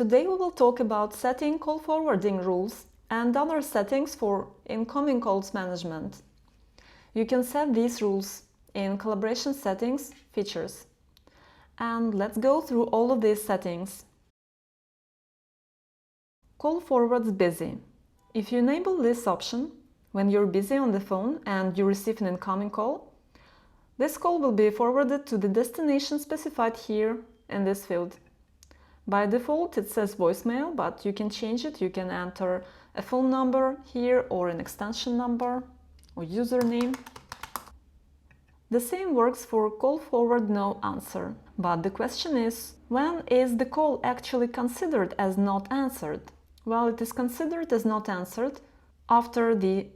Today we will talk about setting call forwarding rules and other settings for incoming calls management. You can set these rules in collaboration settings features. And let's go through all of these settings. Call forwards busy. If you enable this option, when you're busy on the phone and you receive an incoming call, this call will be forwarded to the destination specified here in this field. By default, it says voicemail, but you can change it. You can enter a phone number here or an extension number or username. The same works for call forward no answer. But the question is, when is the call actually considered as not answered? Well, it is considered as not answered after the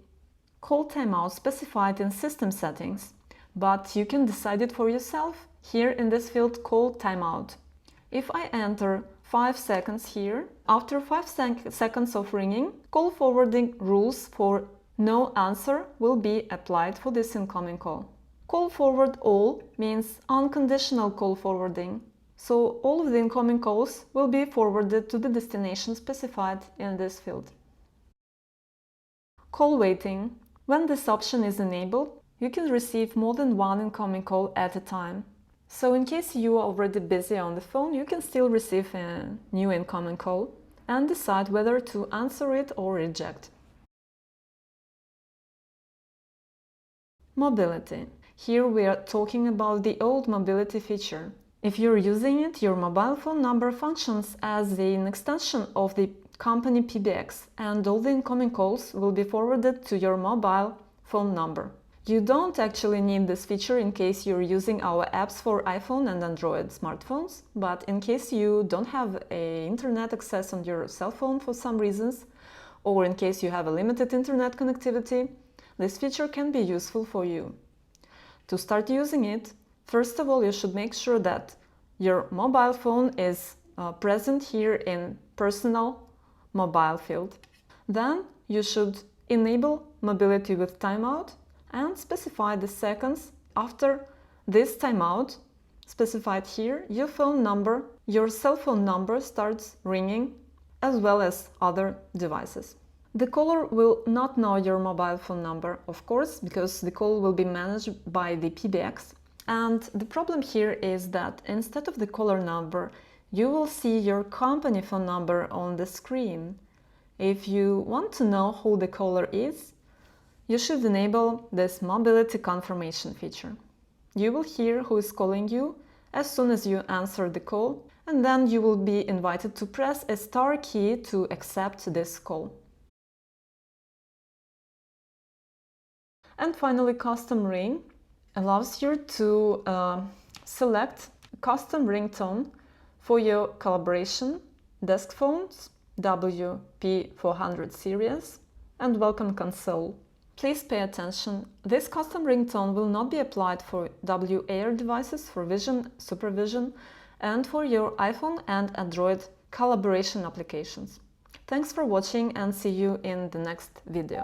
call timeout specified in system settings. But you can decide it for yourself here in this field call timeout. If I enter 5 seconds here, after 5 seconds of ringing, call forwarding rules for no answer will be applied for this incoming call. Call forward all means unconditional call forwarding. So all of the incoming calls will be forwarded to the destination specified in this field. Call waiting. When this option is enabled, you can receive more than one incoming call at a time. So in case you are already busy on the phone, you can still receive a new incoming call and decide whether to answer it or reject. Mobility. Here we are talking about the old mobility feature. If you're using it, your mobile phone number functions as an extension of the company PBX, and all the incoming calls will be forwarded to your mobile phone number. You don't actually need this feature in case you're using our apps for iPhone and Android smartphones, but in case you don't have internet access on your cell phone for some reasons, or in case you have a limited internet connectivity, this feature can be useful for you. To start using it, first of all, you should make sure that your mobile phone is present here in Personal Mobile field. Then you should enable mobility with timeout and specify the seconds after this timeout specified here, your cell phone number starts ringing, as well as other devices. The caller will not know your mobile phone number, of course, because the call will be managed by the PBX. And the problem here is that instead of the caller number, you will see your company phone number on the screen. If you want to know who the caller is, you should enable this mobility confirmation feature. You will hear who is calling you as soon as you answer the call, and then you will be invited to press a star key to accept this call. And finally, custom ring allows you to select a custom ringtone for your collaboration, desk phones, WP400 series, and welcome console. Please pay attention, this custom ringtone will not be applied for WAR devices for vision, supervision, and for your iPhone and Android collaboration applications. Thanks for watching and see you in the next video.